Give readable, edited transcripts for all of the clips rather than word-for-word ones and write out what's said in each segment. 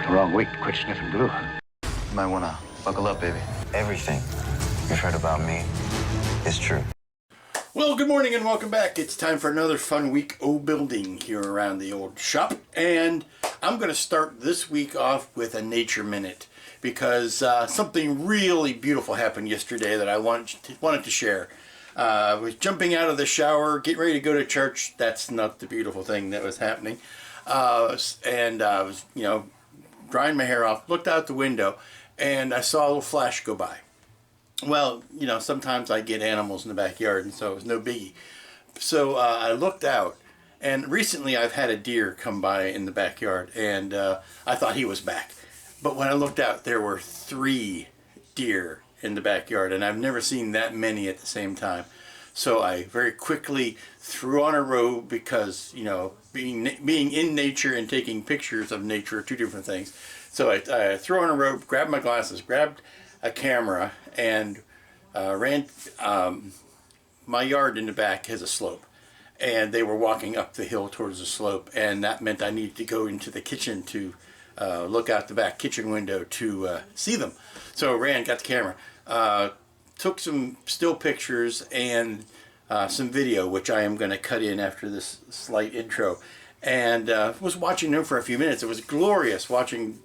the wrong week to quit sniffing glue. You might want to buckle up, baby. Everything you've heard about me is true. Well, good morning and welcome back. It's time for another fun week of building here around the old shop. And I'm going to start this week off with a nature minute because something really beautiful happened yesterday that I wanted to share. I was jumping out of the shower, getting ready to go to church. That's not the beautiful thing that was happening. And I was, drying my hair off, looked out the window, and I saw a little flash go by. Well, sometimes I get animals in the backyard, and so it was no biggie. So I looked out, and recently I've had a deer come by in the backyard, and I thought he was back. But when I looked out, there were 3 deer in the backyard, and I've never seen that many at the same time. So I very quickly threw on a robe because, being in nature and taking pictures of nature are 2 different things. So I threw on a robe, grabbed my glasses, grabbed a camera, and ran. My yard in the back has a slope, and they were walking up the hill towards the slope, and that meant I needed to go into the kitchen to look out the back kitchen window to see them. So I ran, got the camera, took some still pictures and some video, which I am going to cut in after this slight intro, and was watching them for a few minutes. It was glorious watching,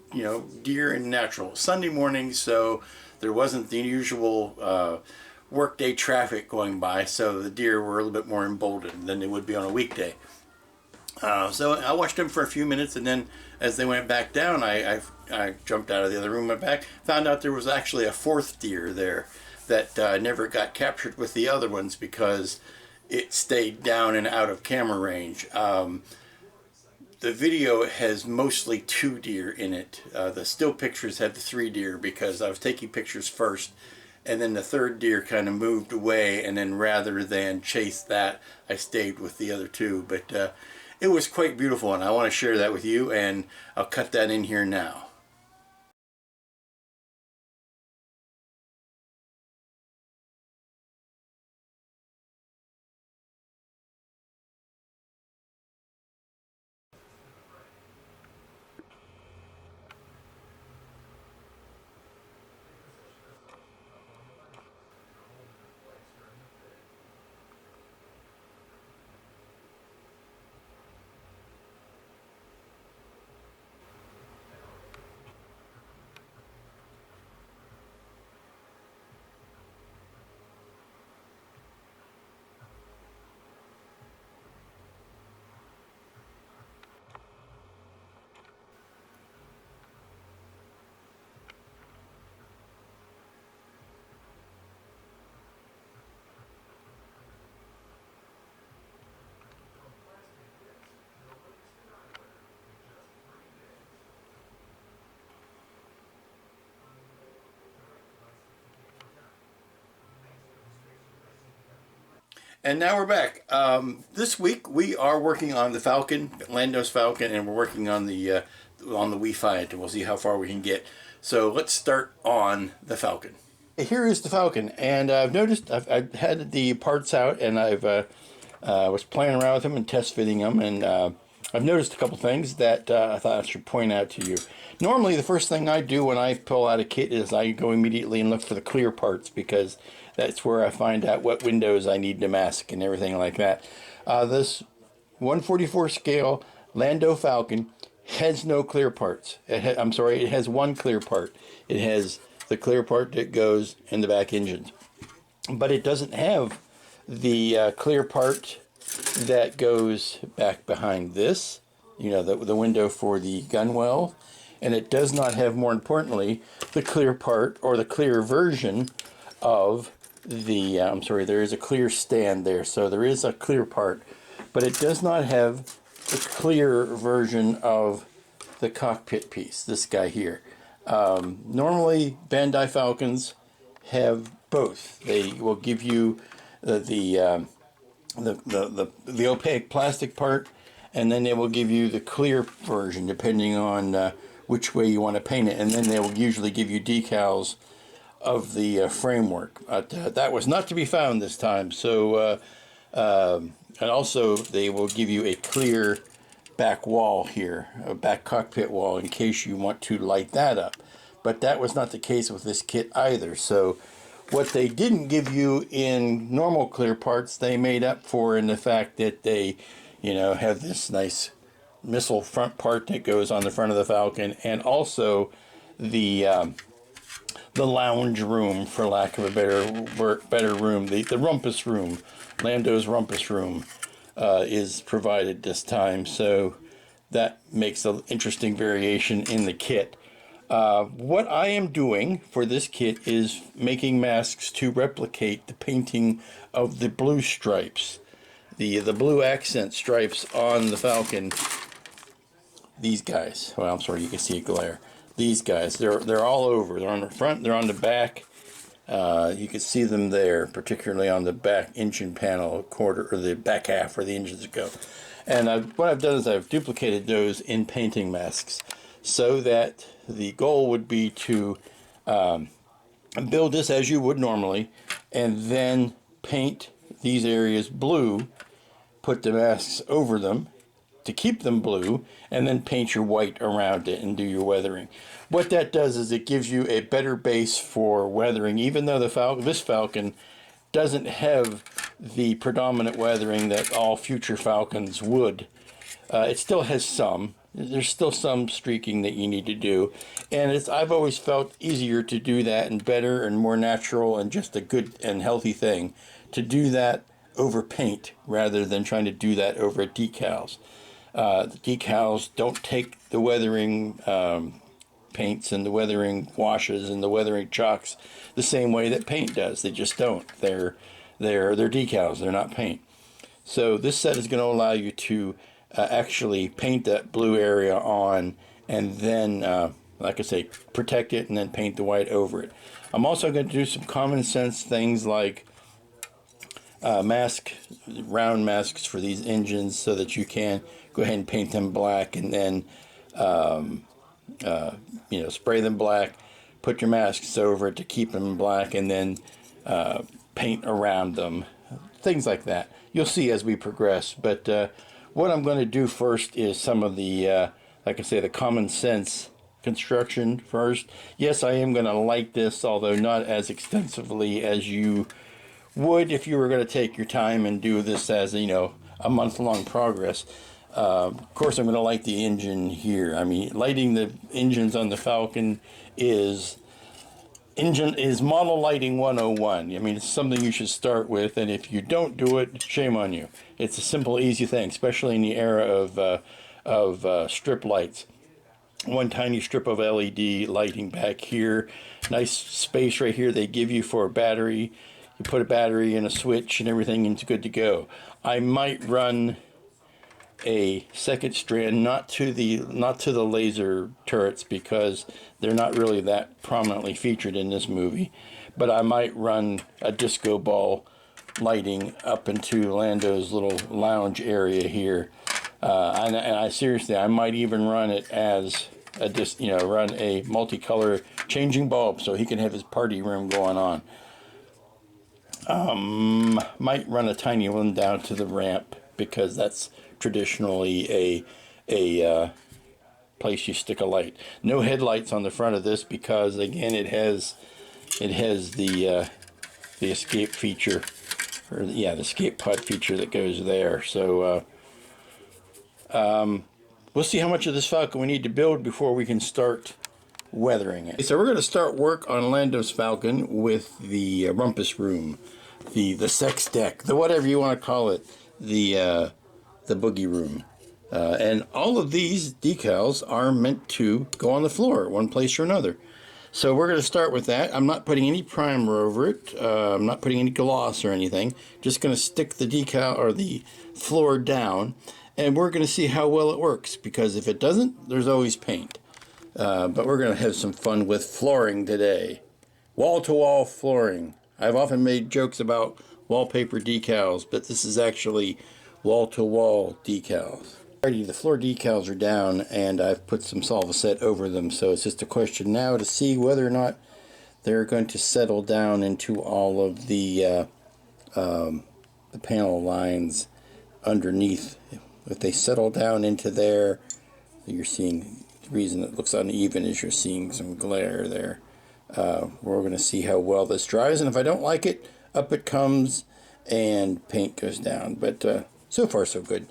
deer in natural. Sunday morning, so there wasn't the usual workday traffic going by, so the deer were a little bit more emboldened than they would be on a weekday. So I watched them for a few minutes, and then as they went back down, I jumped out of the other room, went back, found out there was actually a 4th deer there that never got captured with the other ones because it stayed down and out of camera range. The video has mostly 2 deer in it. The still pictures had the 3 deer because I was taking pictures first, and then the 3rd deer kind of moved away, and then rather than chase that, I stayed with the other 2. But it was quite beautiful, and I want to share that with you, and I'll cut that in here now. And now we're back. This week we are working on the Falcon, Lando's Falcon, and we're working on the Wi-Fi, and we'll see how far we can get. So let's start on the Falcon. Here is the Falcon, and I've noticed I've had the parts out, and I've was playing around with them and test fitting them, and I've noticed a couple things that I thought I should point out to you. Normally, the first thing I do when I pull out a kit is I go immediately and look for the clear parts, because that's where I find out what windows I need to mask and everything like that. This 1/44 scale Lando Falcon has no clear parts. It has one clear part. It has the clear part that goes in the back engines. But it doesn't have the clear part that goes back behind this, the window for the gun well. And it does not have, more importantly, the clear part or the clear version of the, there is a clear stand there, so there is a clear part, but it does not have the clear version of the cockpit piece, this guy here. Normally, Bandai Falcons have both. They will give you the opaque plastic part, and then they will give you the clear version, depending on which way you want to paint it, and then they will usually give you decals of the framework. That was not to be found this time. So, and also they will give you a clear back wall here, a back cockpit wall, in case you want to light that up. But that was not the case with this kit either. So what they didn't give you in normal clear parts, they made up for in the fact that they, you know, have this nice missile front part that goes on the front of the Falcon, and also the lounge room, for lack of a better room, the rumpus room, Lando's rumpus room, is provided this time. So that makes an interesting variation in the kit. What I am doing for this kit is making masks to replicate the painting of the blue stripes, the blue accent stripes on the Falcon. These guys, well, I'm sorry, you can see a glare. These guys, they're all over. They're on the front, they're on the back. You can see them there, particularly on the back engine panel, quarter, or the back half where the engines go. And what I've done is I've duplicated those in painting masks, so that the goal would be to build this as you would normally, and then paint these areas blue, put the masks over them to keep them blue, and then paint your white around it and do your weathering. What that does is it gives you a better base for weathering, even though this Falcon doesn't have the predominant weathering that all future Falcons would. It still has some. There's still some streaking that you need to do, and I've always felt easier to do that, and better and more natural, and just a good and healthy thing to do that over paint rather than trying to do that over decals. The decals don't take the weathering paints and the weathering washes and the weathering chalks the same way that paint does. They just don't. They're decals. They're not paint. So this set is going to allow you to actually paint that blue area on, and then, like I say, protect it and then paint the white over it. I'm also going to do some common sense things like round masks for these engines, so that you can go ahead and paint them black, and then spray them black, put your masks over it to keep them black, and then paint around them, things like that. You'll see as we progress. But what I'm going to do first is some of the, like I say, the common sense construction first. Yes, I am going to light this, although not as extensively as you would if you were going to take your time and do this as, a month-long progress. Of course, I'm going to light the engine here. I mean, lighting the engines on the Falcon is model lighting 101. I mean, it's something you should start with, and if you don't do it, shame on you. It's a simple, easy thing, especially in the era of strip lights. One tiny strip of LED lighting back here, nice space right here they give you for a battery. You put a battery in a switch and everything, and it's good to go. I might run a second strand, not to the laser turrets, because they're not really that prominently featured in this movie, but I might run a disco ball lighting up into Lando's little lounge area here, and I seriously, I might even run it as run a multicolor changing bulb, so he can have his party room going on. Might run a tiny one down to the ramp, because that's traditionally a place you stick a light. No headlights on the front of this, because again it has the escape feature, or the escape pod feature that goes there. So we'll see how much of this Falcon we need to build before we can start weathering it. So we're going to start work on Lando's Falcon with the rumpus room, the sex deck, the whatever you want to call it, the boogie room. And all of these decals are meant to go on the floor, one place or another. So we're going to start with that. I'm not putting any primer over it. I'm not putting any gloss or anything. Just going to stick the decal or the floor down, and we're going to see how well it works, because if it doesn't, there's always paint. But we're going to have some fun with flooring today. Wall-to-wall flooring. I've often made jokes about wallpaper decals, but this is actually wall-to-wall decals. Alrighty, the floor decals are down, and I've put some Solvaset over them, so it's just a question now to see whether or not they're going to settle down into all of the panel lines underneath if they settle down into there, you're seeing, the reason it looks uneven is you're seeing some glare there. We're going to see how well this dries, and if I don't like it, up it comes and paint goes down. But so far so good.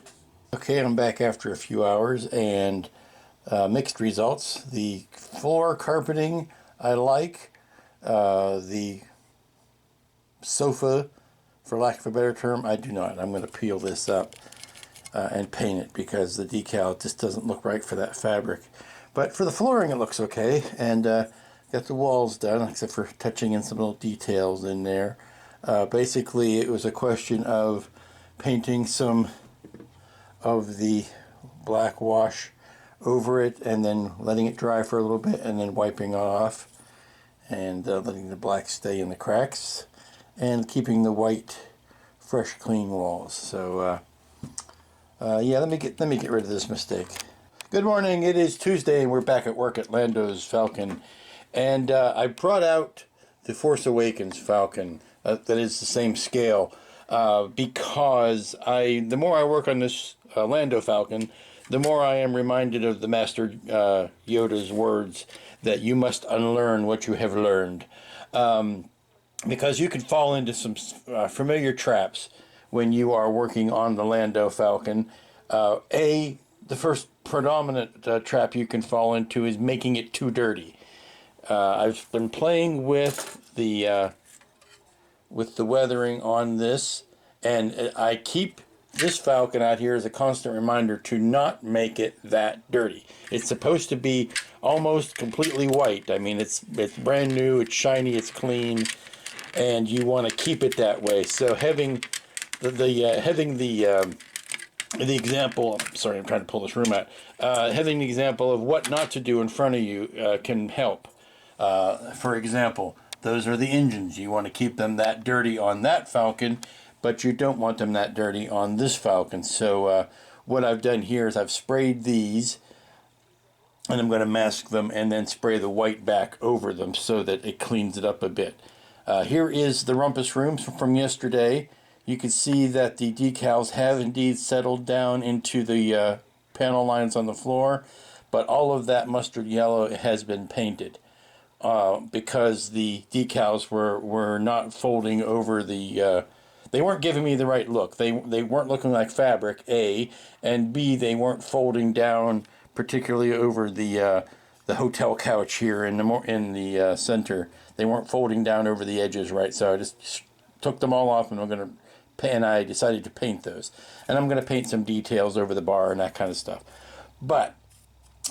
Okay, I'm back after a few hours, and mixed results. The floor carpeting I like. The sofa, for lack of a better term, I do not. I'm going to peel this up and paint it because the decal just doesn't look right for that fabric. But for the flooring it looks okay, and got the walls done except for touching in some little details in there. Basically it was a question of painting some of the black wash over it and then letting it dry for a little bit and then wiping off and letting the black stay in the cracks and keeping the white fresh clean walls. So yeah, let me get rid of this mistake. Good morning. It is Tuesday and we're back at work at Lando's Falcon, and I brought out the Force Awakens Falcon that is the same scale because the more I work on this Lando Falcon, the more I am reminded of the Master Yoda's words that you must unlearn what you have learned. Because you can fall into some familiar traps when you are working on the Lando Falcon. The first predominant trap you can fall into is making it too dirty. I've been playing with the weathering on this, and I keep this Falcon out here as a constant reminder to not make it that dirty. It's supposed to be almost completely white. I mean, it's brand new, it's shiny, it's clean, and you want to keep it that way. So having the example, sorry, I'm trying to pull this room out. Having the example of what not to do in front of you can help. For example, those are the engines. You want to keep them that dirty on that Falcon, but you don't want them that dirty on this Falcon. So what I've done here is I've sprayed these, and I'm going to mask them and then spray the white back over them so that it cleans it up a bit. Here is the rumpus room from yesterday. You can see that the decals have indeed settled down into the panel lines on the floor, but all of that mustard yellow has been painted because the decals were not folding over the they weren't giving me the right look. They weren't looking like fabric, A, and B, they weren't folding down particularly over the hotel couch here in the center. They weren't folding down over the edges right, so I just took them all off, and I decided to paint those. And I'm going to paint some details over the bar and that kind of stuff.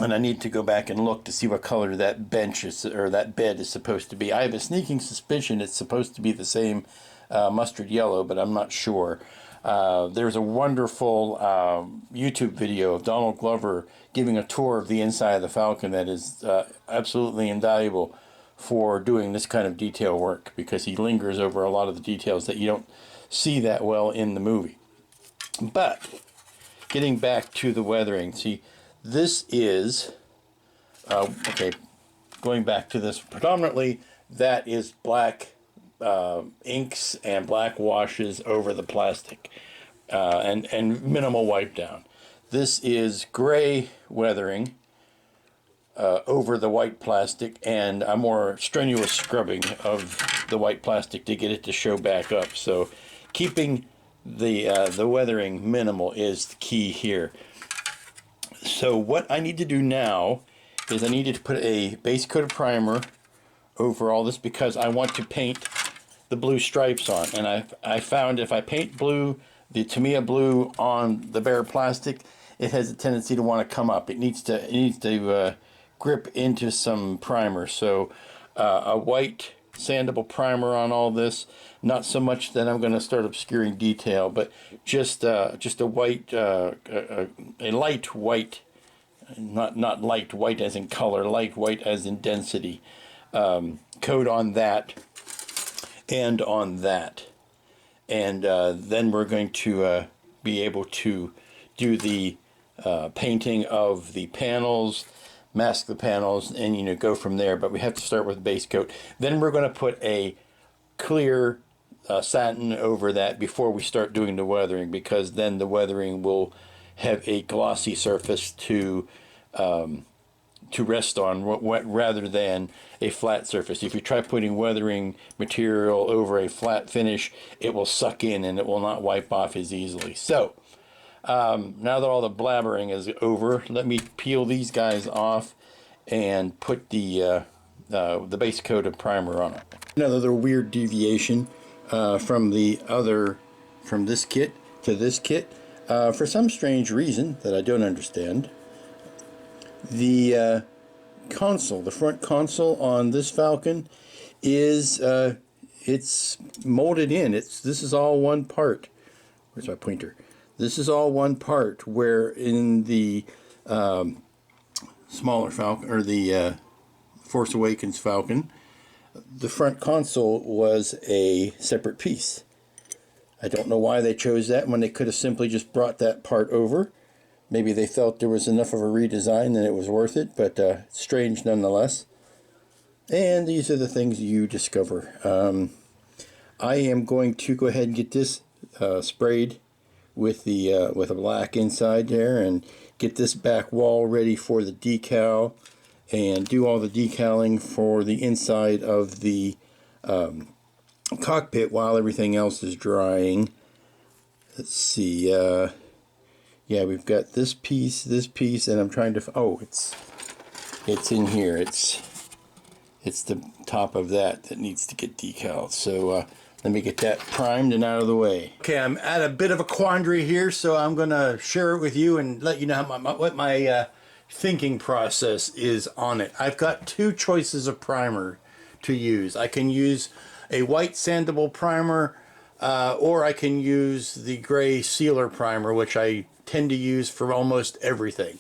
And I need to go back and look to see what color that bench is, or that bed is supposed to be. I have a sneaking suspicion it's supposed to be the same mustard yellow, but I'm not sure. There's a wonderful YouTube video of Donald Glover giving a tour of the inside of the Falcon that is absolutely invaluable for doing this kind of detail work, because he lingers over a lot of the details that you don't see that well in the movie. But getting back to the weathering, see, this is okay, going back to this predominantly, that is black inks and black washes over the plastic and minimal wipe down. This is gray weathering over the white plastic and a more strenuous scrubbing of the white plastic to get it to show back up. So keeping the weathering minimal is the key here. So what I need to do now is I need to put a base coat of primer over all this because I want to paint the blue stripes on. And I found if I paint blue, the Tamiya blue on the bare plastic, it has a tendency to want to come up. It needs to grip into some primer. So a white sandable primer on all this. Not so much that I'm going to start obscuring detail, but just a white, a light white, not light white as in color, light white as in density. Coat on that and on that, and then we're going to be able to do the painting of the panels, mask the panels, and go from there. But we have to start with base coat. Then we're going to put a clear satin over that before we start doing the weathering, because then the weathering will have a glossy surface to rest on rather than a flat surface. If you try putting weathering material over a flat finish, it will suck in and it will not wipe off as easily. So now that all the blabbering is over, let me peel these guys off and put the base coat of primer on it. Another weird deviation from this kit to this kit. For some strange reason that I don't understand, the console, the front console on this Falcon is it's molded in. This is all one part. Where's my pointer? This is all one part, where in the smaller Falcon, or the Force Awakens Falcon, the front console was a separate piece. I don't know why they chose that when they could have simply just brought that part over. Maybe they felt there was enough of a redesign that it was worth it, but strange nonetheless. And these are the things you discover. I am going to go ahead and get this sprayed with a black inside there, and get this back wall ready for the decal, and do all the decaling for the inside of the cockpit while everything else is drying. Let's see. Yeah, we've got this piece, and I'm trying to. Oh, it's in here. It's the top of that needs to get decaled. So let me get that primed and out of the way. Okay, I'm at a bit of a quandary here, so I'm gonna share it with you and let you know what my thinking process is on it. I've got two choices of primer to use. I can use a white sandable primer, or I can use the gray sealer primer, which I tend to use for almost everything.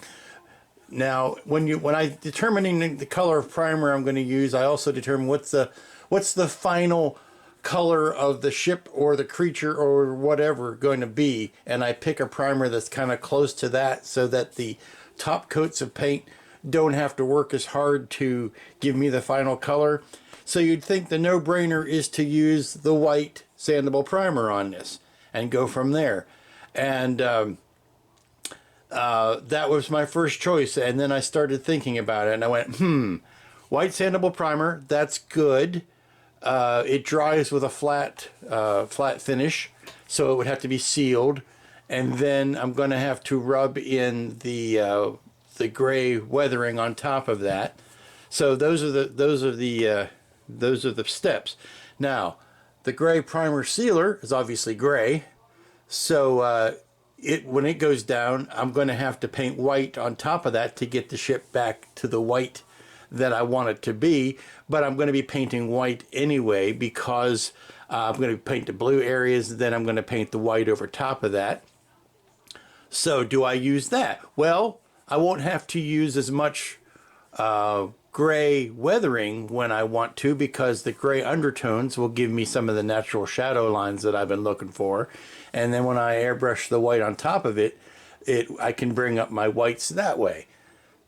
Now, when I determining the color of primer I'm going to use, I also determine what's the final color of the ship or the creature or whatever going to be, and I pick a primer that's kind of close to that, so that the top coats of paint don't have to work as hard to give me the final color. So you'd think the no-brainer is to use the white sandable primer on this and go from there. And that was my first choice. And then I started thinking about it, and I went, white sandable primer, that's good. It dries with a flat finish, so it would have to be sealed. And then I'm going to have to rub in the gray weathering on top of that. So those are the steps. Now, the gray primer sealer is obviously gray, so when it goes down, I'm going to have to paint white on top of that to get the ship back to the white that I want it to be. But I'm going to be painting white anyway, because I'm going to paint the blue areas, then I'm going to paint the white over top of that. So do I use that? Well, I won't have to use as much gray weathering when I want to, because the gray undertones will give me some of the natural shadow lines that I've been looking for. And then when I airbrush the white on top of it, I can bring up my whites that way.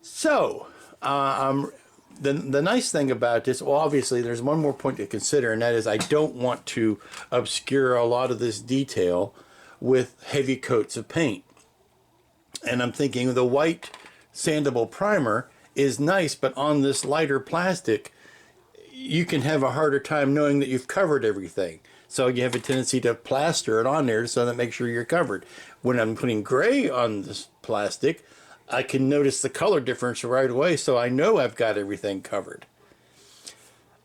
So the nice thing about this, well, obviously there's one more point to consider, and that is I don't want to obscure a lot of this detail with heavy coats of paint. And I'm thinking the white sandable primer is nice, but on this lighter plastic, you can have a harder time knowing that you've covered everything. So you have a tendency to plaster it on there so that makes sure you're covered. When I'm putting gray on this plastic, I can notice the color difference right away, so I know I've got everything covered.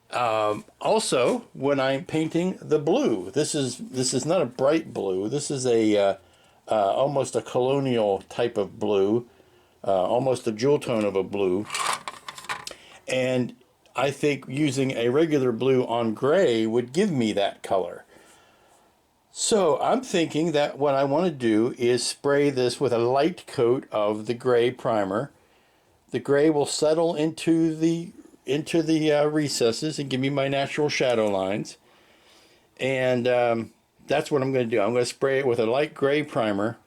Also, when I'm painting the blue, this is not a bright blue. This is a almost a colonial type of blue, almost a jewel tone of a blue. And I think using a regular blue on gray would give me that color. So I'm thinking that what I want to do is spray this with a light coat of the gray primer. The gray will settle into the recesses and give me my natural shadow lines. And that's what I'm going to do. I'm going to spray it with a light gray primer,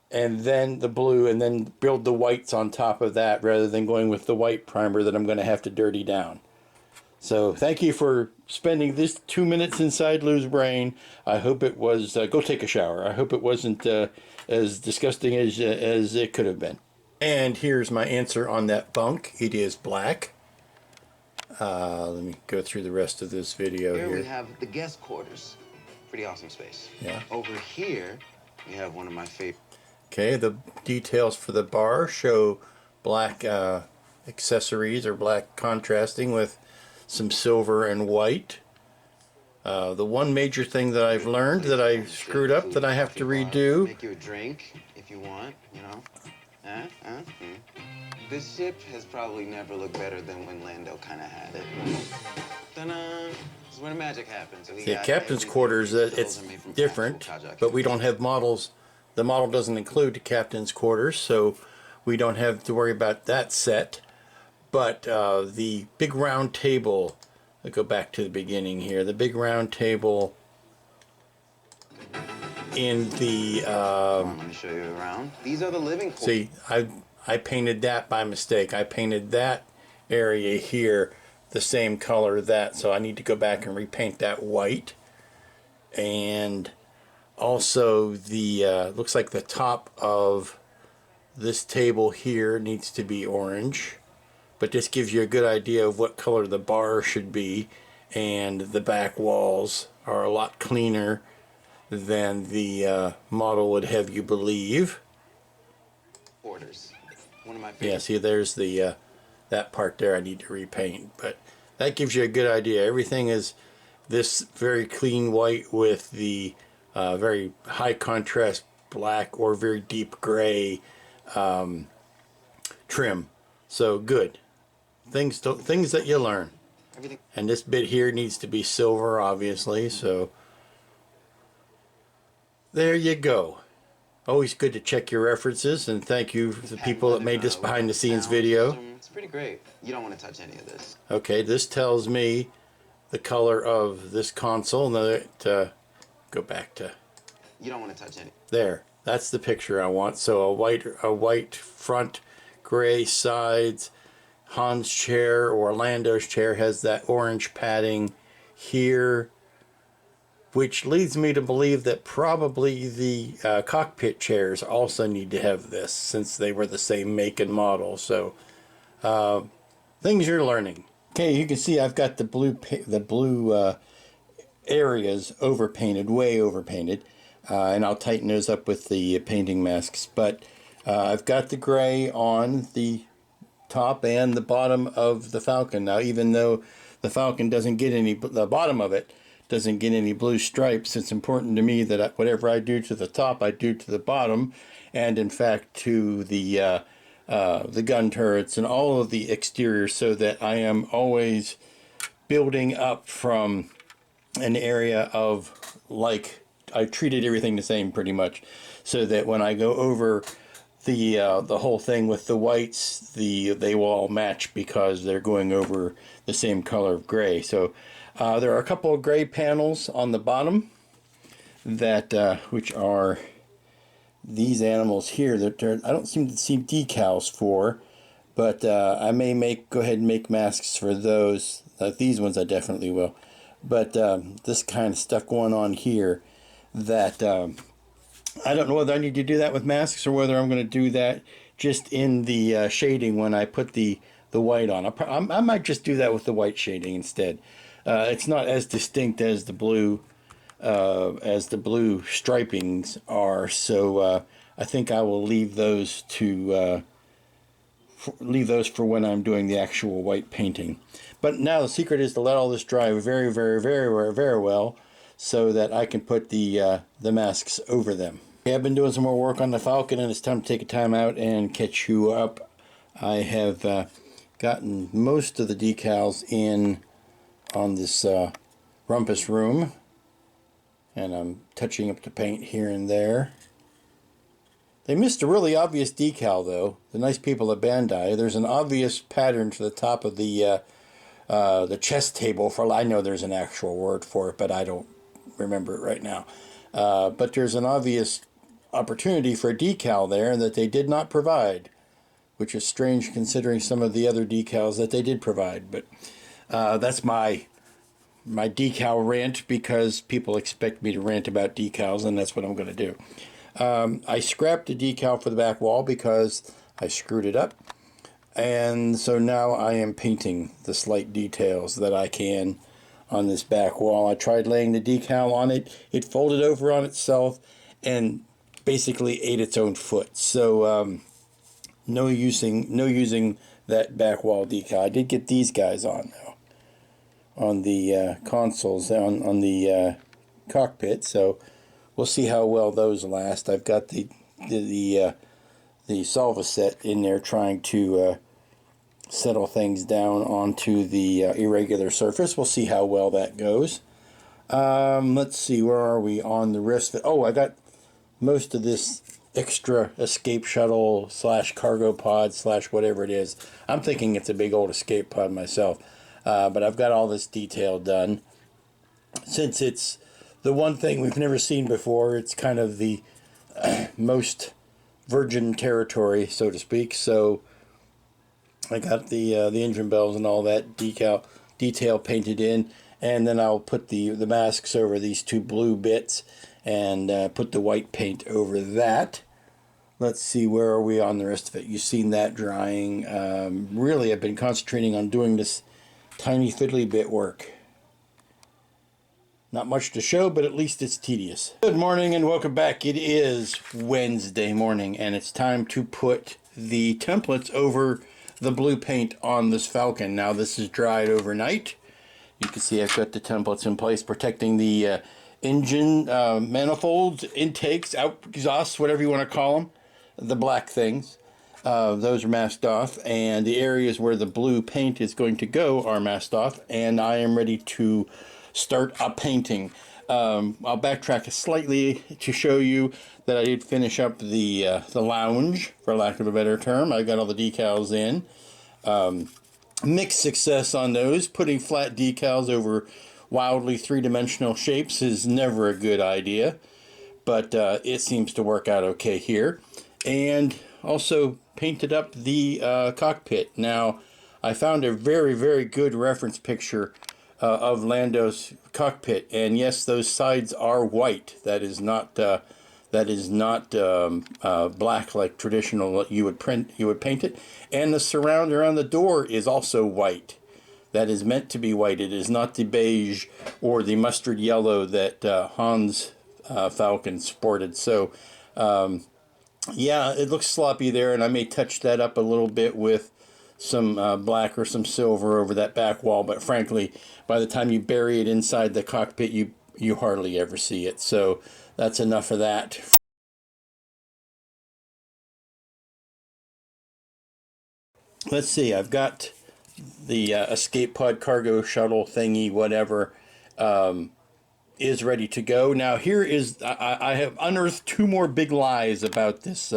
and then the blue, and then build the whites on top of that, rather than going with the white primer that I'm going to have to dirty down. So thank you for spending this 2 minutes inside Lou's brain. I hope it was, go take a shower. I hope it wasn't as disgusting as it could have been. And here's my answer on that bunk. It is black. Let me go through the rest of this video here. Here we have the guest quarters. Pretty awesome space. Yeah. Over here, we have one of my favorite. Okay, the details for the bar show black accessories or black contrasting with some silver and white. The one major thing that I've learned that I screwed up that I have to redo. Make you a drink if you want, you know. This ship has probably never looked better than when Lando kind of had it. Ta-da! This is where the magic happens. So the captain's quarters, it's different, but we don't have models. The model doesn't include the captain's quarters, so we don't have to worry about that set. But the big round table, I'll go back to the beginning here. The big round table in the... I'm going to show you around. These are the living quarters. See, I painted that by mistake. I painted that area here the same color that, so I need to go back and repaint that white. And also the, looks like the top of this table here needs to be orange. But this gives you a good idea of what color the bar should be, and the back walls are a lot cleaner than the model would have you believe. Quarters. One of my favorite. Yeah, see, there's the that part there I need to repaint, but that gives you a good idea. Everything is this very clean white with the very high contrast black or very deep gray trim. So good. Things that you learn. Everything. And this bit here needs to be silver, obviously, so there you go. Always good to check your references, and thank you to the people that made this behind the scenes video. It's pretty great. You don't want to touch any of this. Okay, this tells me the color of this console. Now go back to... You don't want to touch any. There, that's the picture I want. So a white front, gray sides. Han's chair or Lando's chair has that orange padding here, which leads me to believe that probably the cockpit chairs also need to have this, since they were the same make and model. So things you're learning. Okay, you can see I've got the blue areas overpainted, way overpainted, and I'll tighten those up with the painting masks. But I've got the gray on the top and the bottom of the Falcon. Now, even though the Falcon doesn't get any, the bottom of it doesn't get any blue stripes, it's important to me that whatever I do to the top, I do to the bottom, and in fact to the gun turrets and all of the exterior, so that I am always building up from an area of, like, I treated everything the same pretty much, so that when I go over the whole thing with the whites, they will all match because they're going over the same color of gray. So there are a couple of gray panels on the bottom that which are these animals here that I don't seem to see decals for, but I may go ahead and make masks for those. Like these ones I definitely will. But this kind of stuff going on here that I don't know whether I need to do that with masks or whether I'm going to do that just in the shading when I put the white on. I might just do that with the white shading instead. It's not as distinct as the blue stripings are, so I think I will leave those for when I'm doing the actual white painting. But now the secret is to let all this dry very, very, very, very well, so that I can put the masks over them. Okay, I've been doing some more work on the Falcon, and it's time to take a time out and catch you up. I have gotten most of the decals in on this rumpus room, and I'm touching up the paint here and there. They missed a really obvious decal, though. The nice people at Bandai. There's an obvious pattern to the top of the chess table. I know there's an actual word for it, but I don't remember it right now. But there's an obvious opportunity for a decal there that they did not provide, which is strange considering some of the other decals that they did provide. But That's my decal rant, because people expect me to rant about decals, and that's what I'm going to do. I scrapped the decal for the back wall because I screwed it up, and so now I am painting the slight details that I can on this back wall. I tried laying the decal on it. It folded over on itself and basically ate its own foot. So no using that back wall decal. I did get these guys on though, on the consoles, on the cockpit. So we'll see how well those last. I've got the Salva set in there trying to settle things down onto the irregular surface. We'll see how well that goes. Let's see, where are we on the rest of it? Oh, I got most of this extra escape shuttle / cargo pod / whatever it is. I'm thinking it's a big old escape pod myself. But I've got all this detail done. Since it's the one thing we've never seen before, it's kind of the most virgin territory, so to speak. So I got the engine bells and all that detail painted in, and then I'll put the masks over these two blue bits and put the white paint over that. Let's see, where are we on the rest of it? You've seen that drying. Really, I've been concentrating on doing this tiny fiddly bit work. Not much to show, but at least it's tedious. Good morning and welcome back. It is Wednesday morning, and it's time to put the templates over the blue paint on this Falcon. Now this is dried overnight. You can see I've got the templates in place protecting the engine manifolds, intakes, out exhausts, whatever you want to call them, the black things. Those are masked off, and the areas where the blue paint is going to go are masked off, and I am ready to start a painting. I'll backtrack slightly to show you that I did finish up the lounge, for lack of a better term. I got all the decals in. Mixed success on those. Putting flat decals over wildly three-dimensional shapes is never a good idea, but it seems to work out okay here. And also painted up the cockpit. Now, I found a very, very good reference picture of Lando's cockpit, and yes, those sides are white. That is not black like traditional you would paint it. And the surround around the door is also white. That is meant to be white. It is not the beige or the mustard yellow that Han's Falcon sported. So yeah, it looks sloppy there, and I may touch that up a little bit with some black or some silver over that back wall, but frankly, by the time you bury it inside the cockpit, you hardly ever see it. So that's enough of that. Let's see, I've got the escape pod cargo shuttle thingy, whatever, is ready to go. Now here is, I have unearthed two more big lies about this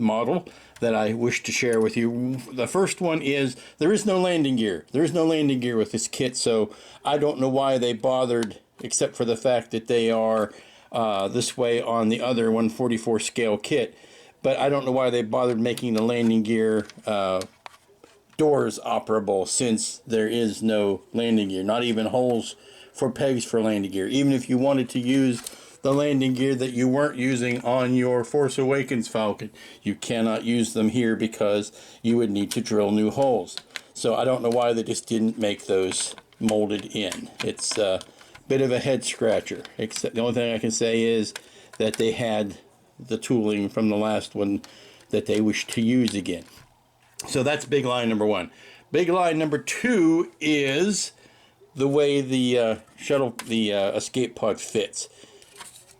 model that I wish to share with you. The first one is there is no landing gear. There is no landing gear with this kit, so I don't know why they bothered, except for the fact that they are this way on the other 1/44 scale kit. But I don't know why they bothered making the landing gear doors operable, since there is no landing gear, not even holes for pegs for landing gear. Even if you wanted to use the landing gear that you weren't using on your Force Awakens Falcon, you cannot use them here because you would need to drill new holes. So I don't know why they just didn't make those molded in. It's a bit of a head scratcher. Except the only thing I can say is that they had the tooling from the last one that they wish to use again. So that's big line number one. Big line number two is the way the escape pod fits.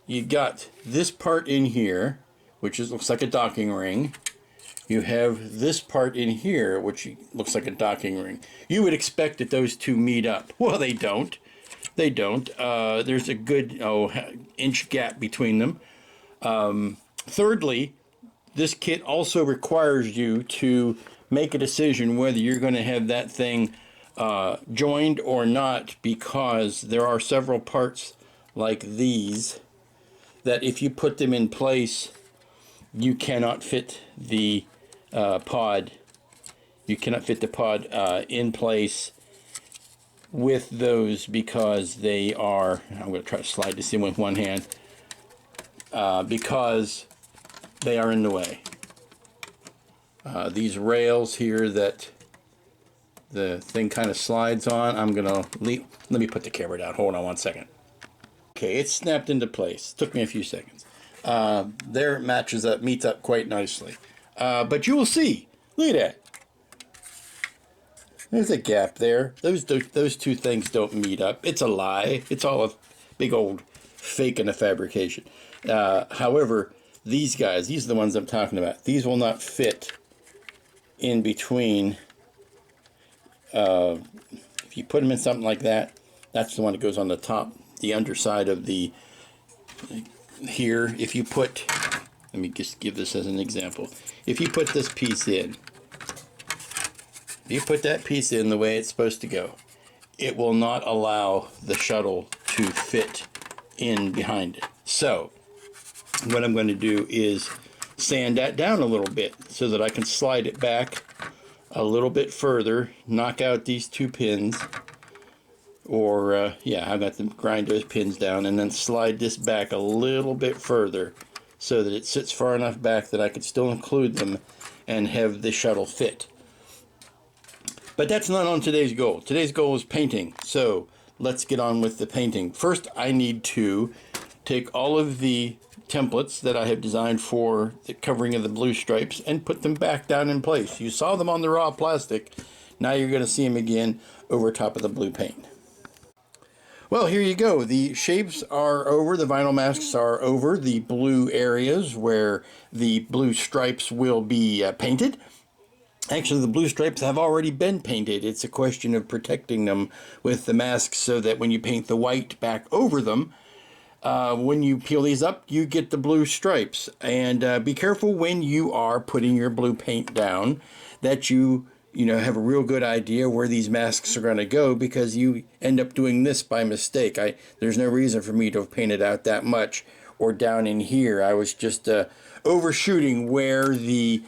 You got this part in here, which looks like a docking ring. You have this part in here, which looks like a docking ring. You would expect that those two meet up. Well, they don't. They don't. There's a good inch gap between them. Thirdly, this kit also requires you to make a decision whether you're going to have that thing joined or not, because there are several parts like these that if you put them in place, you cannot fit the pod. You cannot fit the pod in place with those because they are, I'm going to try to slide this in with one hand, because they are in the way. These rails here that the thing kind of slides on, I'm going to leave. Let me put the camera down. Hold on one second. Okay, it's snapped into place. Took me a few seconds. There it matches up, meets up quite nicely. But you will see. Look at that. There's a gap there. Those two things don't meet up. It's a lie. It's all a big old fake and a fabrication. However, these guys, these are the ones I'm talking about. These will not fit in between. If you put them in something like that, that's the one that goes on the top, the underside of the, here. If you put, let me just give this as an example. If you put this piece in, if you put that piece in the way it's supposed to go, it will not allow the shuttle to fit in behind it. So what I'm going to do is sand that down a little bit so that I can slide it back a little bit further, knock out these two pins, or yeah, I've got to grind those pins down, and then slide this back a little bit further so that it sits far enough back that I could still include them and have the shuttle fit. But that's not on today's goal. Today's goal is painting. So let's get on with the painting. First, I need to take all of the templates that I have designed for the covering of the blue stripes and put them back down in place. You saw them on the raw plastic. Now you're going to see them again over top of the blue paint. Well, here you go. The shapes are over. The vinyl masks are over the blue areas where the blue stripes will be painted. Actually, the blue stripes have already been painted. It's a question of protecting them with the masks so that when you paint the white back over them, when you peel these up, you get the blue stripes. And be careful when you are putting your blue paint down that you have a real good idea where these masks are going to go, because you end up doing this by mistake. There's no reason for me to have painted out that much or down in here. I was just overshooting where the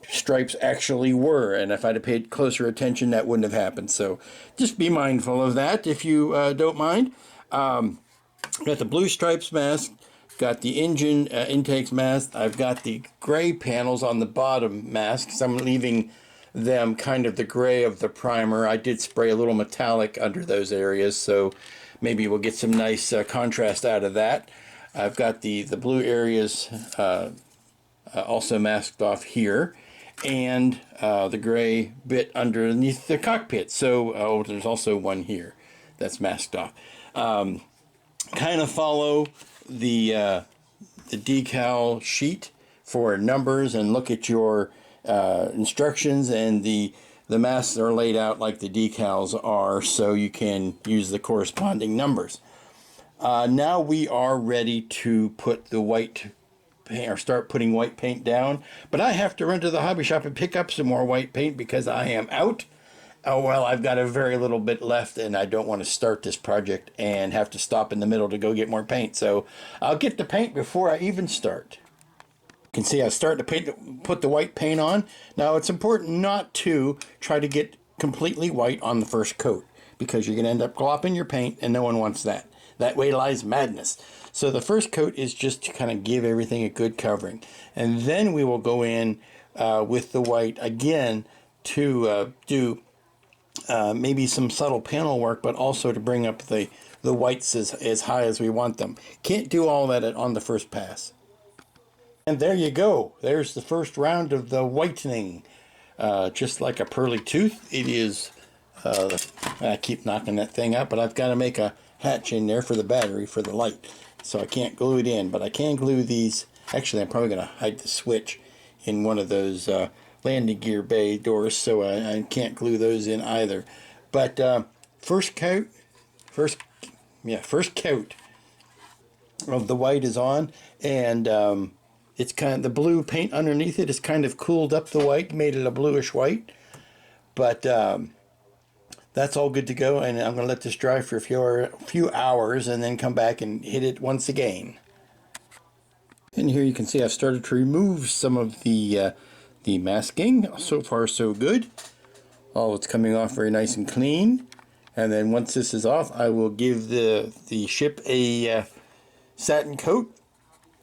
stripes actually were, and if I'd have paid closer attention, that wouldn't have happened. So just be mindful of that if you don't mind. Got the blue stripes mask, got the engine intakes mask. I've got the gray panels on the bottom masks. I'm leaving them kind of the gray of the primer. I did spray a little metallic under those areas, so maybe we'll get some nice contrast out of that. I've got the blue areas also masked off here, and the gray bit underneath the cockpit. So there's also one here that's masked off. Kind of follow the decal sheet for numbers and look at your instructions, and the masks are laid out like the decals are, so you can use the corresponding numbers. Now we are ready to put the white paint, or start putting white paint down, but I have to run to the hobby shop and pick up some more white paint because I am out. Oh, well, I've got a very little bit left, and I don't want to start this project and have to stop in the middle to go get more paint. So I'll get the paint before I even start. You can see I start to put the white paint on. Now, it's important not to try to get completely white on the first coat, because you're going to end up glopping your paint, and no one wants that. That way lies madness. So the first coat is just to kind of give everything a good covering. And then we will go in with the white again to do maybe some subtle panel work, but also to bring up the whites as high as we want them. Can't do all that on the first pass. And there you go. There's the first round of the whitening. Just like a pearly tooth, it is. I keep knocking that thing up, but I've got to make a hatch in there for the battery for the light, so I can't glue it in, but I can glue these. Actually, I'm probably going to hide the switch in one of those landing gear bay doors, so I can't glue those in either. But first coat of the white is on, and it's kind of, the blue paint underneath it has kind of cooled up the white, made it a bluish white. But that's all good to go, and I'm going to let this dry for a few hours and then come back and hit it once again. And here you can see I've started to remove some of the masking. So far, so good. All it's coming off very nice and clean. And then once this is off, I will give the ship a satin coat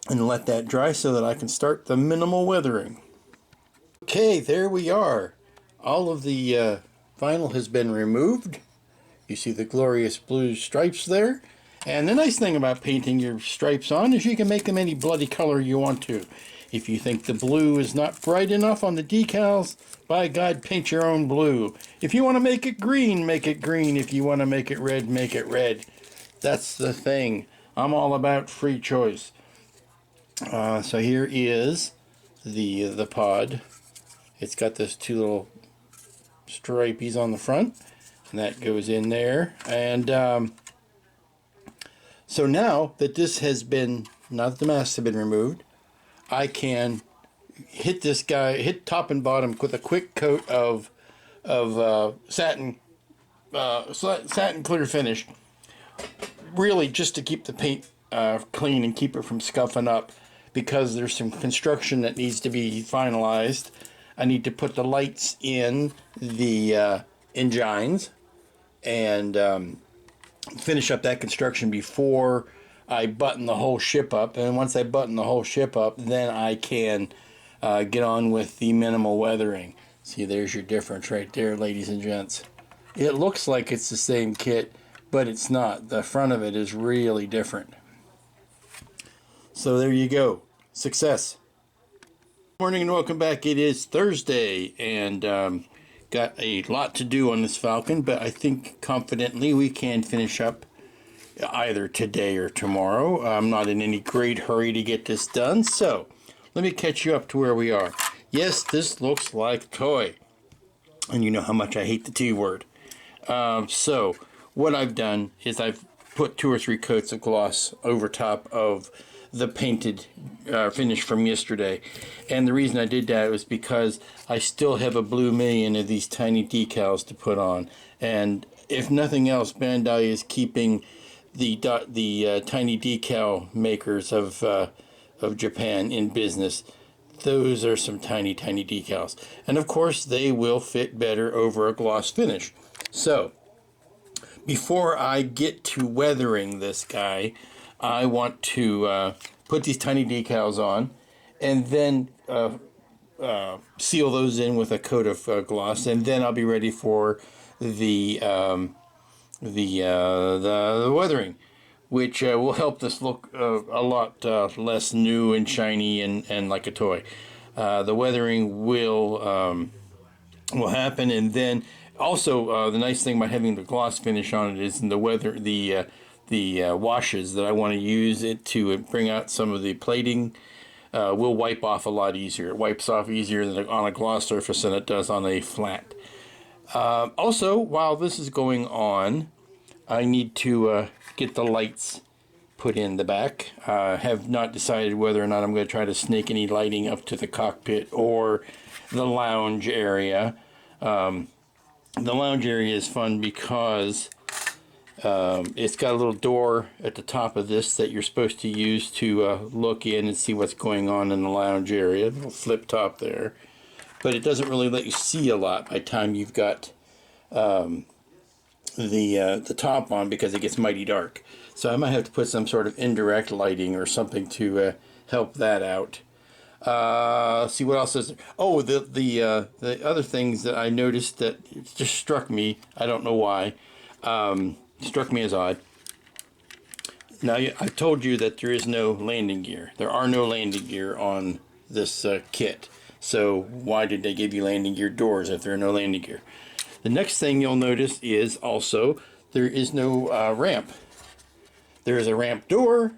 and let that dry so that I can start the minimal weathering. Okay, there we are. All of the vinyl has been removed. You see the glorious blue stripes there. And the nice thing about painting your stripes on is you can make them any bloody color you want to. If you think the blue is not bright enough on the decals, by God, paint your own blue. If you want to make it green, make it green. If you want to make it red, make it red. That's the thing. I'm all about free choice. So here is the pod. It's got those two little stripies on the front, and that goes in there. And so now that this has been, now that the masks have been removed, I can hit this guy, hit top and bottom with a quick coat of satin clear finish, really just to keep the paint clean and keep it from scuffing up, because there's some construction that needs to be finalized. I need to put the lights in the engines and finish up that construction before I button the whole ship up. And once I button the whole ship up, then I can get on with the minimal weathering. See, there's your difference right there, ladies and gents. It looks like it's the same kit, but it's not. The front of it is really different. So there you go. Success. Good morning and welcome back. It is Thursday, and got a lot to do on this Falcon, but I think confidently we can finish up either today or tomorrow. I'm not in any great hurry to get this done, so let me catch you up to where we are. Yes, this looks like a toy, and you know how much I hate the T word. So what I've done is I've put 2 or 3 coats of gloss over top of the painted finish from yesterday, and the reason I did that was because I still have a blue million of these tiny decals to put on, and if nothing else, Bandai is keeping the tiny decal makers of Japan in business. Those are some tiny decals, and of course they will fit better over a gloss finish. So before I get to weathering this guy, I want to put these tiny decals on and then seal those in with a coat of gloss, and then I'll be ready for the weathering, which will help this look a lot less new and shiny and like a toy. The weathering will happen, and then also the nice thing about having the gloss finish on it is in the washes that I want to use it to bring out some of the plating will wipe off a lot easier. It wipes off easier on a gloss surface than it does on a flat. Also, while this is going on, I need to get the lights put in the back. I have not decided whether or not I'm going to try to snake any lighting up to the cockpit or the lounge area. The lounge area is fun because it's got a little door at the top of this that you're supposed to use to look in and see what's going on in the lounge area. A little flip top there. But it doesn't really let you see a lot by the time you've got the top on, because it gets mighty dark. So I might have to put some sort of indirect lighting or something to help that out. See what else is there. Oh, the other things that I noticed that just struck me, I don't know why, struck me as odd. Now, I've told you that there is no landing gear. There are no landing gear on this kit. So why did they give you landing gear doors if there are no landing gear? The next thing you'll notice is also there is no ramp. There is a ramp door,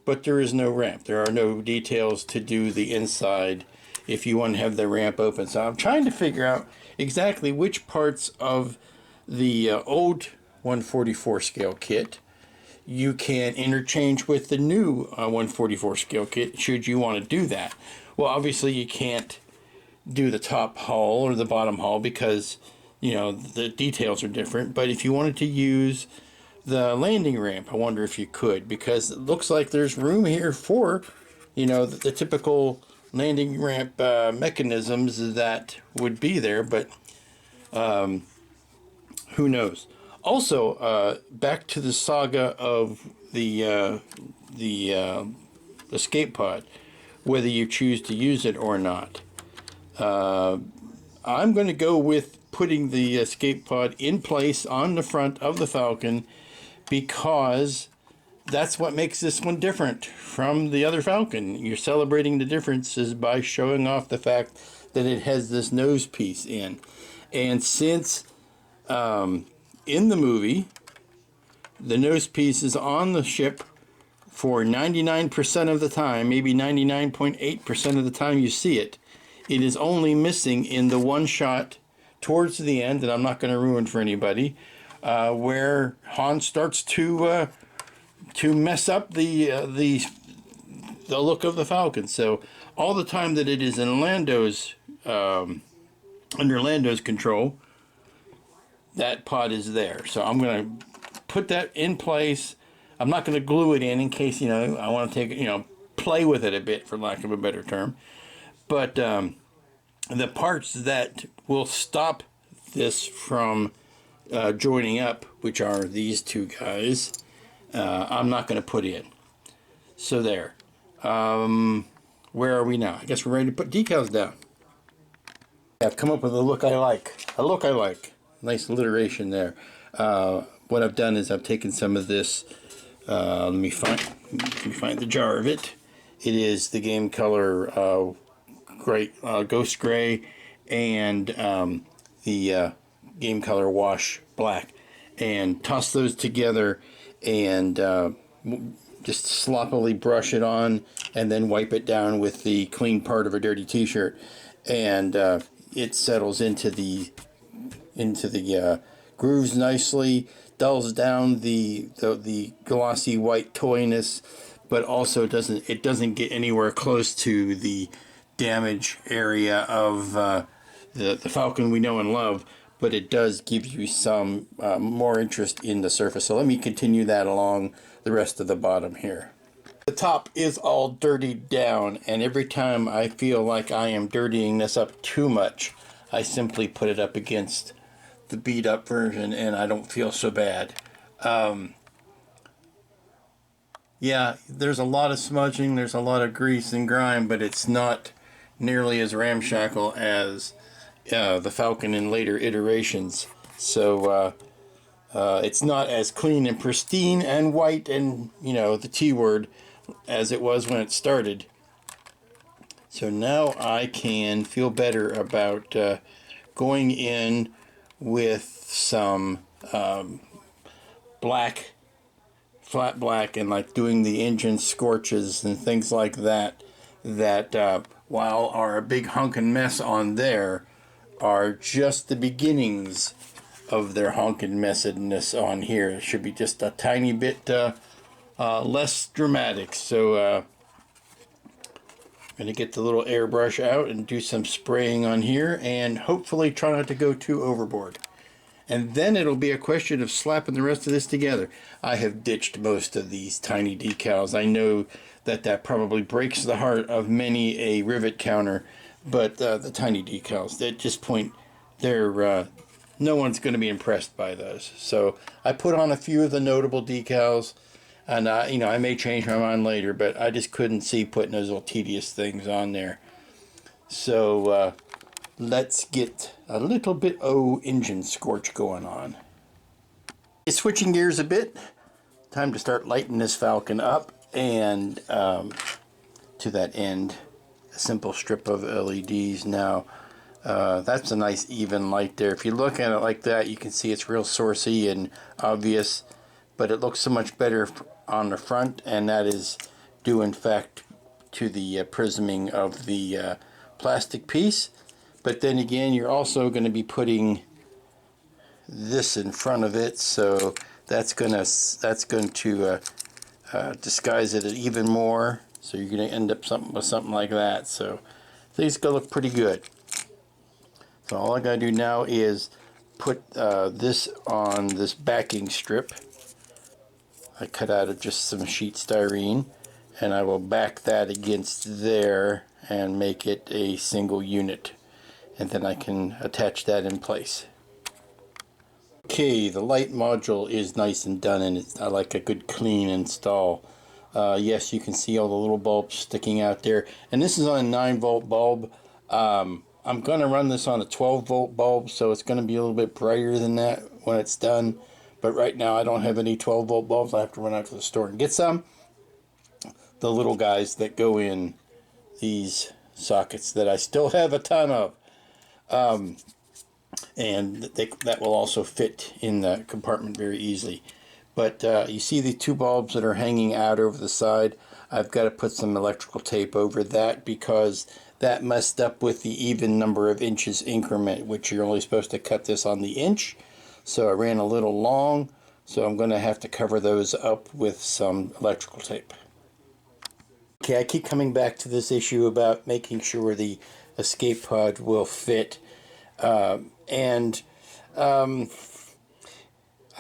but there is no ramp. There are no details to do the inside if you want to have the ramp open. So I'm trying to figure out exactly which parts of the old 144 scale kit you can interchange with the new 144 scale kit should you want to do that. Well, obviously you can't do the top hull or the bottom hull because, you know, the details are different. But if you wanted to use the landing ramp, I wonder if you could, because it looks like there's room here for, you know, the typical landing ramp mechanisms that would be there, but who knows. Also, back to the saga of the escape pod, whether you choose to use it or not. I'm going to go with putting the escape pod in place on the front of the Falcon, because that's what makes this one different from the other Falcon. You're celebrating the differences by showing off the fact that it has this nose piece in. And since in the movie, the nose piece is on the ship for 99% of the time, maybe 99.8% of the time you see it, it is only missing in the one shot towards the end, that I'm not going to ruin for anybody, where Han starts to mess up the look of the Falcon. So all the time that it is in Lando's under Lando's control, that pod is there. So I'm going to put that in place. I'm not going to glue it in case, I want to take, play with it a bit, for lack of a better term. But the parts that will stop this from joining up, which are these two guys, I'm not going to put in. So there. Where are we now? I guess we're ready to put decals down. I've come up with a look I like. Nice alliteration there. What I've done is I've taken some of this. Let me find the jar of it. It is the game color Ghost Gray and the game color Wash Black, and toss those together and just sloppily brush it on, and then wipe it down with the clean part of a dirty t-shirt, and it settles into the grooves nicely, dulls down the glossy white toyness, but also it doesn't get anywhere close to the damage area of the Falcon we know and love, but it does give you some more interest in the surface. So let me continue that along the rest of the bottom here. The top is all dirtied down, and every time I feel like I am dirtying this up too much, I simply put it up against the beat up version and I don't feel so bad. Yeah, there's a lot of smudging, there's a lot of grease and grime, but it's not nearly as ramshackle as the Falcon in later iterations. So it's not as clean and pristine and white and, the T word as it was when it started. So now I can feel better about going in with some black, flat black, and like doing the engine scorches and things like that, while are a big hunkin' mess on there, are just the beginnings of their honkin' messedness on here. It should be just a tiny bit less dramatic. So I'm going to get the little airbrush out and do some spraying on here, and hopefully try not to go too overboard. And then it'll be a question of slapping the rest of this together. I have ditched most of these tiny decals. I know that probably breaks the heart of many a rivet counter, but the tiny decals, at this point, they're no one's going to be impressed by those. So I put on a few of the notable decals, and I may change my mind later, but I just couldn't see putting those little tedious things on there. So let's get a little bit of engine scorch going on. Switching gears a bit, time to start lighting this Falcon up, and to that end, a simple strip of LEDs. Now that's a nice even light there. If you look at it like that, you can see it's real sourcey and obvious, but it looks so much better on the front, and that is due in fact to the prisming of the plastic piece. But then again, you're also going to be putting this in front of it, so that's going to disguise it even more. So you're going to end up with something like that. So things going to look pretty good. So all I got to do now is put this on this backing strip. I cut out of just some sheet styrene, and I will back that against there and make it a single unit, and then I can attach that in place. Okay, the light module is nice and done, and it's like a good clean install. Yes, you can see all the little bulbs sticking out there, and this is on a 9-volt bulb. I'm going to run this on a 12-volt bulb, so it's going to be a little bit brighter than that when it's done. But right now I don't have any 12-volt bulbs. I have to run out to the store and get some. The little guys that go in these sockets that I still have a ton of. And that will also fit in the compartment very easily. But you see the 2 bulbs that are hanging out over the side. I've got to put some electrical tape over that because that messed up with the even number of inches increment, which you're only supposed to cut this on the inch. So I ran a little long, so I'm going to have to cover those up with some electrical tape. Okay, I keep coming back to this issue about making sure the escape pod will fit. I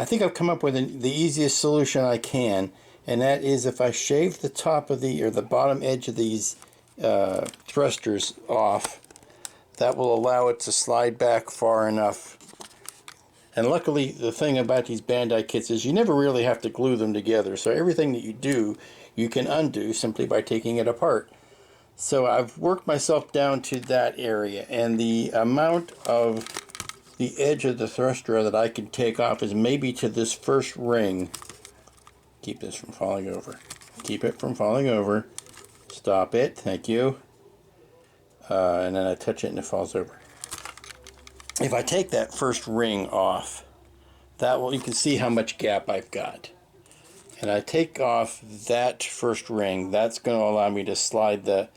think I've come up with the easiest solution I can, and that is if I shave the top of the bottom edge of these thrusters off, that will allow it to slide back far enough. And luckily, the thing about these Bandai kits is you never really have to glue them together, so everything that you do, you can undo simply by taking it apart. So I've worked myself down to that area, and the amount of the edge of the thruster that I can take off is maybe to this first ring. Keep this from falling over. Keep it from falling over. Stop it. Thank you. And then I touch it and it falls over. If I take that first ring off, you can see how much gap I've got. And I take off that first ring, that's going to allow me to slide the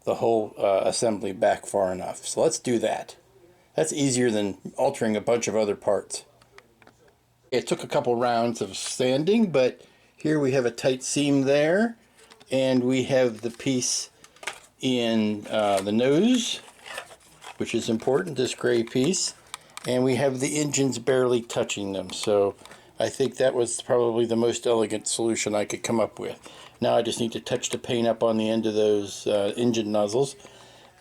whole assembly back far enough. So let's do that. That's easier than altering a bunch of other parts. It took a couple rounds of sanding, but here we have a tight seam there, and we have the piece in the nose, which is important, this gray piece, and we have the engines barely touching them. So I think that was probably the most elegant solution I could come up with. Now I just need to touch the paint up on the end of those engine nozzles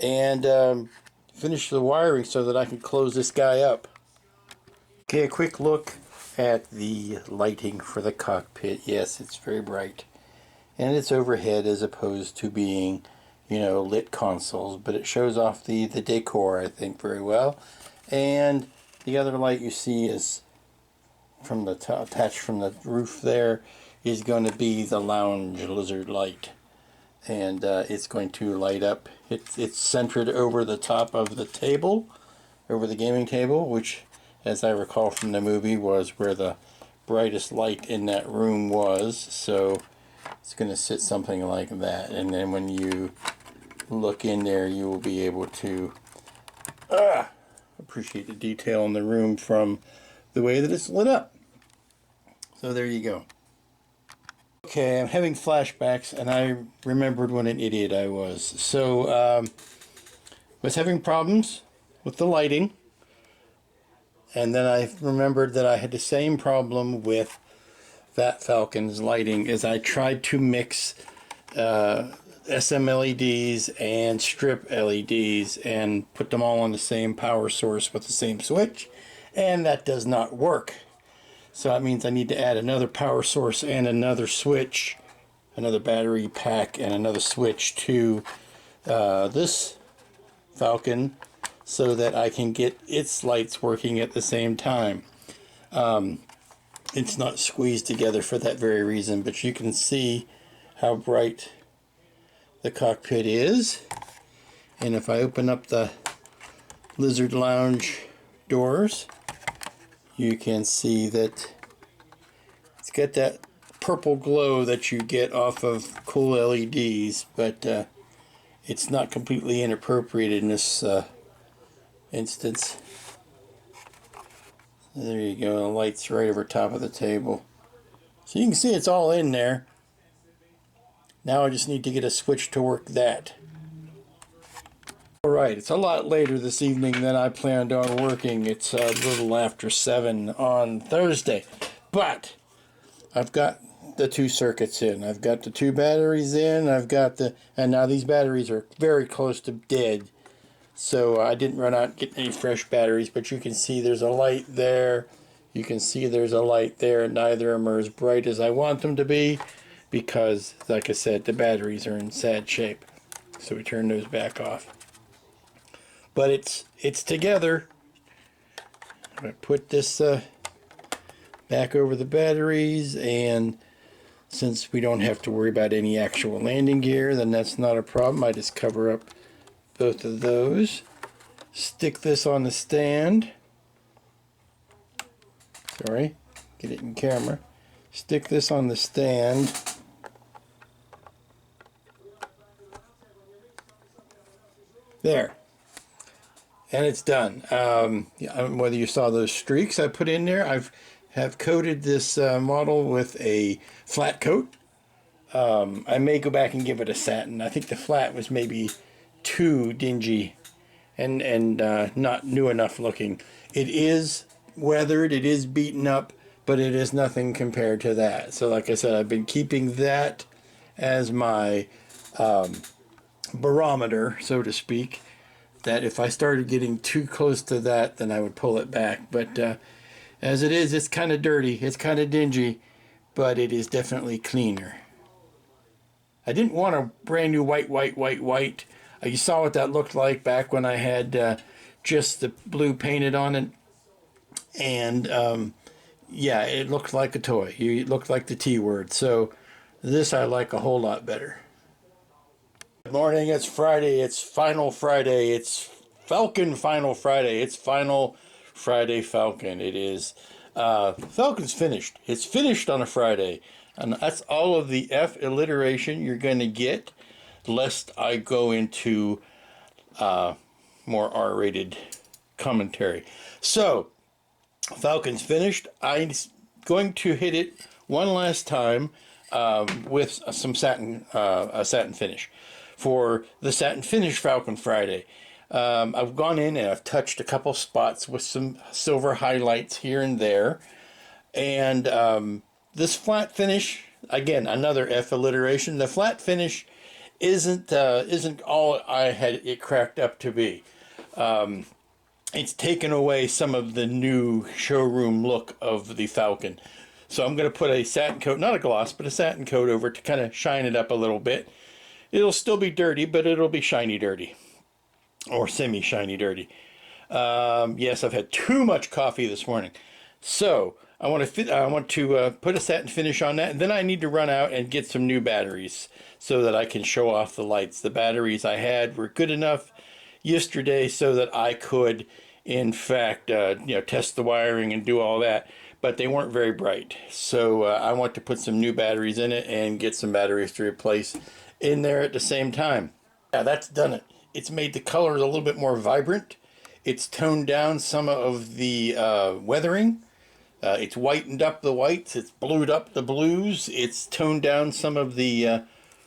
and finish the wiring so that I can close this guy up. Okay, a quick look at the lighting for the cockpit. Yes, it's very bright. And it's overhead as opposed to being, lit consoles, but it shows off the decor, I think, very well. And the other light you see is from the attached from the roof there is going to be the lounge lizard light, and it's going to light up. It's centered over the top of the table, over the gaming table, which, as I recall from the movie, was where the brightest light in that room was. So it's going to sit something like that, and then when you look in there, you will be able to appreciate the detail in the room from the way that it's lit up. So there you go. Okay, I'm having flashbacks, and I remembered what an idiot I was. So, was having problems with the lighting, and then I remembered that I had the same problem with that Falcon's lighting as I tried to mix SM LEDs and strip LEDs and put them all on the same power source with the same switch, and that does not work. So that means I need to add another power source and another switch, another battery pack and another switch to this Falcon so that I can get its lights working at the same time. It's not squeezed together for that very reason, but you can see how bright the cockpit is. And if I open up the Lizard Lounge doors, you can see that it's got that purple glow that you get off of cool LEDs, but it's not completely inappropriate in this instance. There you go, the light's right over top of the table. So you can see it's all in there. Now I just need to get a switch to work that. Alright, it's a lot later this evening than I planned on working. It's a little after 7 on Thursday. But I've got the 2 circuits in. I've got the 2 batteries in. And now these batteries are very close to dead. So I didn't run out and get any fresh batteries, but you can see there's a light there You can see there's a light there. Neither of them are as bright as I want them to be because, like I said, the batteries are in sad shape. So we turn those back off. But it's together. I'm going to put this back over the batteries, and since we don't have to worry about any actual landing gear, then that's not a problem. I just cover up both of those. Stick this on the stand. Sorry, get it in camera. Stick this on the stand. There. And it's done. Whether you saw those streaks I put in there, have coated this model with a flat coat. I may go back and give it a satin. I think the flat was maybe too dingy and not new enough looking. It is weathered, it is beaten up, but it is nothing compared to that. So like I said, I've been keeping that as my barometer, so to speak, that if I started getting too close to that, then I would pull it back. But as it is, it's kind of dirty, it's kind of dingy, but it is definitely cleaner. I didn't want a brand new white. You saw what that looked like back when I had just the blue painted on it. And yeah, it looked like a toy. It looked like the T word. So this I like a whole lot better. Good morning, it's Friday. It's Final Friday. It's Falcon Final Friday. It's Final Friday Falcon. It is. Falcon's finished. It's finished on a Friday. And that's all of the F alliteration you're going to get, lest I go into more R-rated commentary. So, Falcon's finished. I'm going to hit it one last time with some satin, a satin finish. For the satin finish Falcon Friday, I've gone in and I've touched a couple spots with some silver highlights here and there. And this flat finish, again, another F alliteration. The flat finish isn't all I had it cracked up to be. It's taken away some of the new showroom look of the Falcon. So I'm going to put a satin coat, not a gloss, but a satin coat over to kind of shine it up a little bit. It'll still be dirty, but it'll be shiny dirty. Or semi-shiny dirty. Yes, I've had too much coffee this morning. So I want to put a satin finish on that, and then I need to run out and get some new batteries so that I can show off the lights. The batteries I had were good enough yesterday so that I could, in fact, test the wiring and do all that, but they weren't very bright. So I want to put some new batteries in it and get some batteries to replace in there at the same time. Yeah, that's done it. It's made the colors a little bit more vibrant. It's toned down some of the weathering. It's whitened up the whites. It's blued up the blues. It's toned down some of the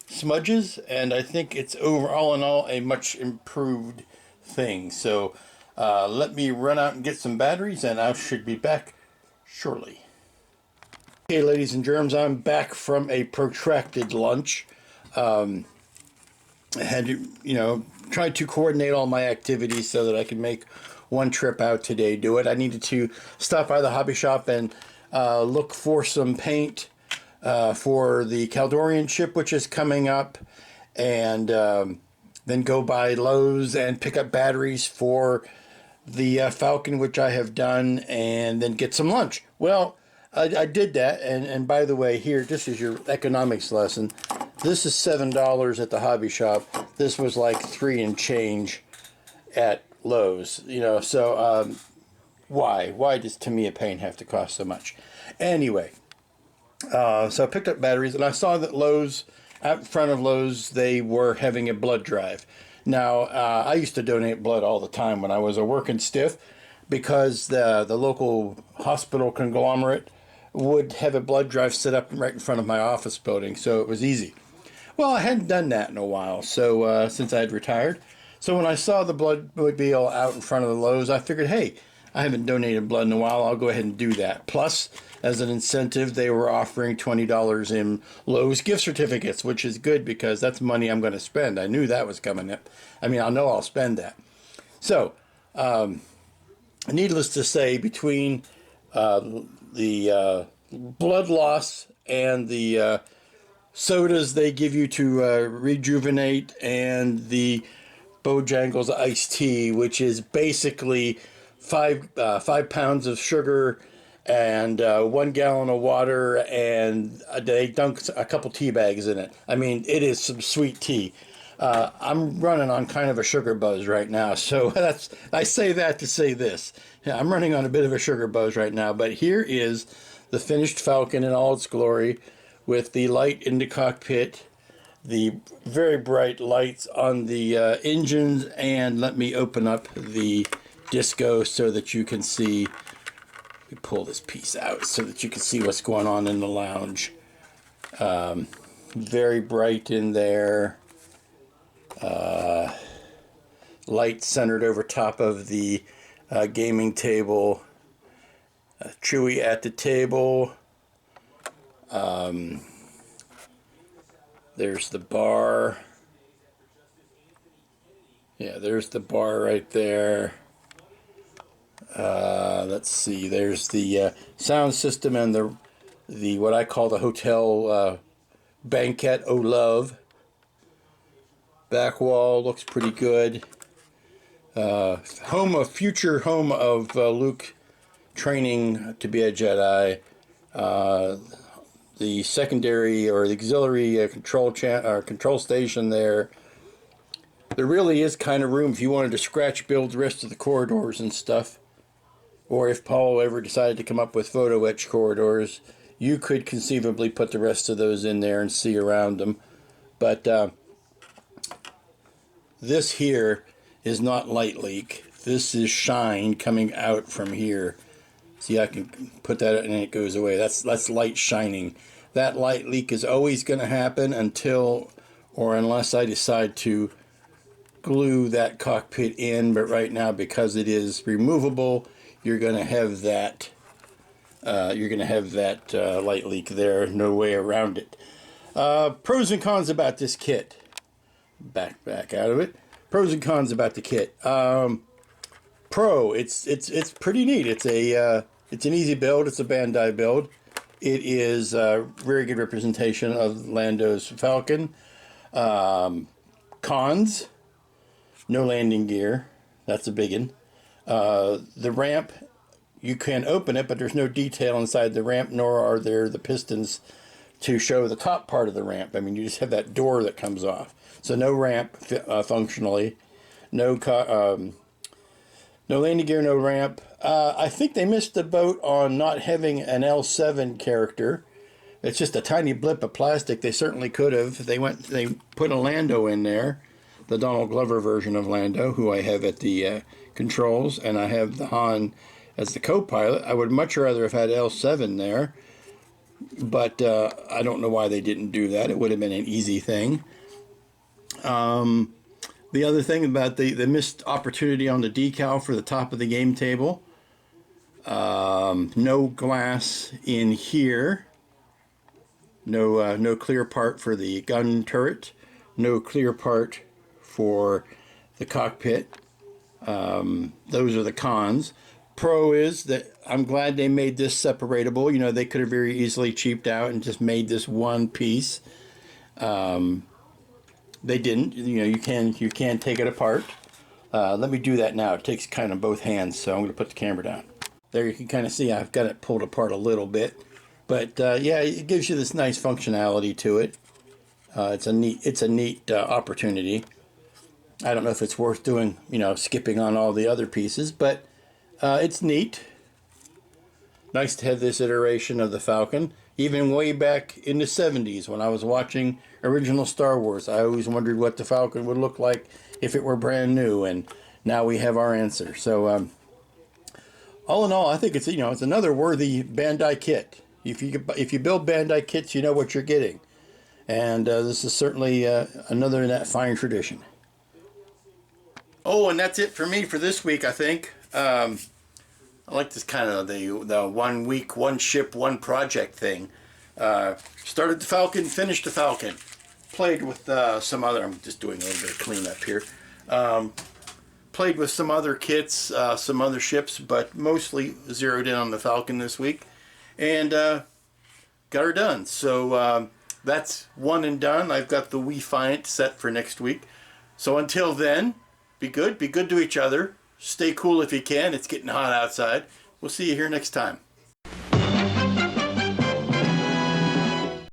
smudges, and I think it's all in all a much improved thing. So let me run out and get some batteries, and I should be back shortly. Okay, ladies and germs, I'm back from a protracted lunch. I had to, tried to coordinate all my activities so that I could make one trip out today, do it. I needed to stop by the hobby shop and look for some paint for the Caldorian ship, which is coming up, and then go by Lowe's and pick up batteries for the Falcon, which I have done, and then get some lunch. Well, I did that, and by the way, here, this is your economics lesson. This is $7 at the hobby shop. This was like $3 and change at Lowe's, so why does Tamiya paint have to cost so much? Anyway, so I picked up batteries, and I saw that Lowe's, out in front of Lowe's, they were having a blood drive. Now, I used to donate blood all the time when I was a working stiff, because the local hospital conglomerate would have a blood drive set up right in front of my office building, so it was easy. Well, I hadn't done that in a while, so since I had retired. So when I saw the bloodmobile out in front of the Lowe's, I figured, hey, I haven't donated blood in a while. I'll go ahead and do that. Plus, as an incentive, they were offering $20 in Lowe's gift certificates, which is good because that's money I'm going to spend. I knew that was coming up. I mean, I know I'll spend that. So, needless to say, between the blood loss and the sodas they give you to rejuvenate, and the Bojangles iced tea, which is basically 5 pounds of sugar and 1 gallon of water, and they dunk a couple tea bags in it. I mean, it is some sweet tea. I'm running on kind of a sugar buzz right now, so I say that to say this. Yeah, I'm running on a bit of a sugar buzz right now, but here is the finished Falcon in all its glory, with the light in the cockpit, the very bright lights on the engines, and let me open up the disco so that you can see. Let me pull this piece out so that you can see what's going on in the lounge. Very bright in there. Light centered over top of the gaming table. Chewie at the table. There's the bar. Yeah, there's the bar right there. Let's see. There's the sound system and the what I call the hotel banquette. Oh, love. Back wall looks pretty good. Future home of Luke training to be a Jedi. The secondary or the auxiliary control station there. There really is kind of room if you wanted to scratch build the rest of the corridors and stuff. Or if Paul ever decided to come up with photo etch corridors, you could conceivably put the rest of those in there and see around them. But this here is not light leak. This is shine coming out from here. See, I can put that and it goes away. That's light shining. That light leak is always going to happen until or unless I decide to glue that cockpit in. But right now, because it is removable, you're going to have that. Light leak there. No way around it. Pros and cons about this kit. Back out of it. Pros and cons about the kit. Pro, it's pretty neat. It's an easy build. It's a Bandai build. It is a very good representation of Lando's Falcon. Cons, no landing gear. That's a biggin. The ramp, you can open it, but there's no detail inside the ramp, nor are there the pistons to show the top part of the ramp. I mean, you just have that door that comes off. So no ramp functionally. No landing gear, no ramp. I think they missed the boat on not having an L7 character. It's just a tiny blip of plastic. They certainly could have. They put a Lando in there, the Donald Glover version of Lando, who I have at the controls, and I have the Han as the co-pilot. I would much rather have had L7 there, but I don't know why they didn't do that. It would have been an easy thing. The other thing about the missed opportunity on the decal for the top of the game table. No glass in here. No clear part for the gun turret. No clear part for the cockpit. Those are the cons. Pro is that I'm glad they made this separatable. You know, they could have very easily cheaped out and just made this one piece. They didn't. You know, you can take it apart. Let me do that now. It takes kind of both hands, so I'm going to put the camera down. There you can kind of see I've got it pulled apart a little bit, but yeah, it gives you this nice functionality to it. It's a neat opportunity. I don't know if it's worth doing, you know, skipping on all the other pieces, but it's neat. Nice to have this iteration of the Falcon. Even way back in the 70s when I was watching original Star Wars, I always wondered what the Falcon would look like if it were brand new, and now we have our answer. So all in all, I think it's another worthy Bandai kit. If you build Bandai kits, you know what you're getting, and this is certainly another in that fine tradition. Oh, and that's it for me for this week, I think. I like this kind of the 1 week, one ship, one project thing. Started the Falcon, finished the Falcon. Played with some other, I'm just doing a little bit of cleanup here. played with some other kits, some other ships, but mostly zeroed in on the Falcon this week. And got her done. So that's one and done. I've got the Defiant set for next week. So until then, be good to each other. Stay cool if you can. It's getting hot outside. We'll see you here next time.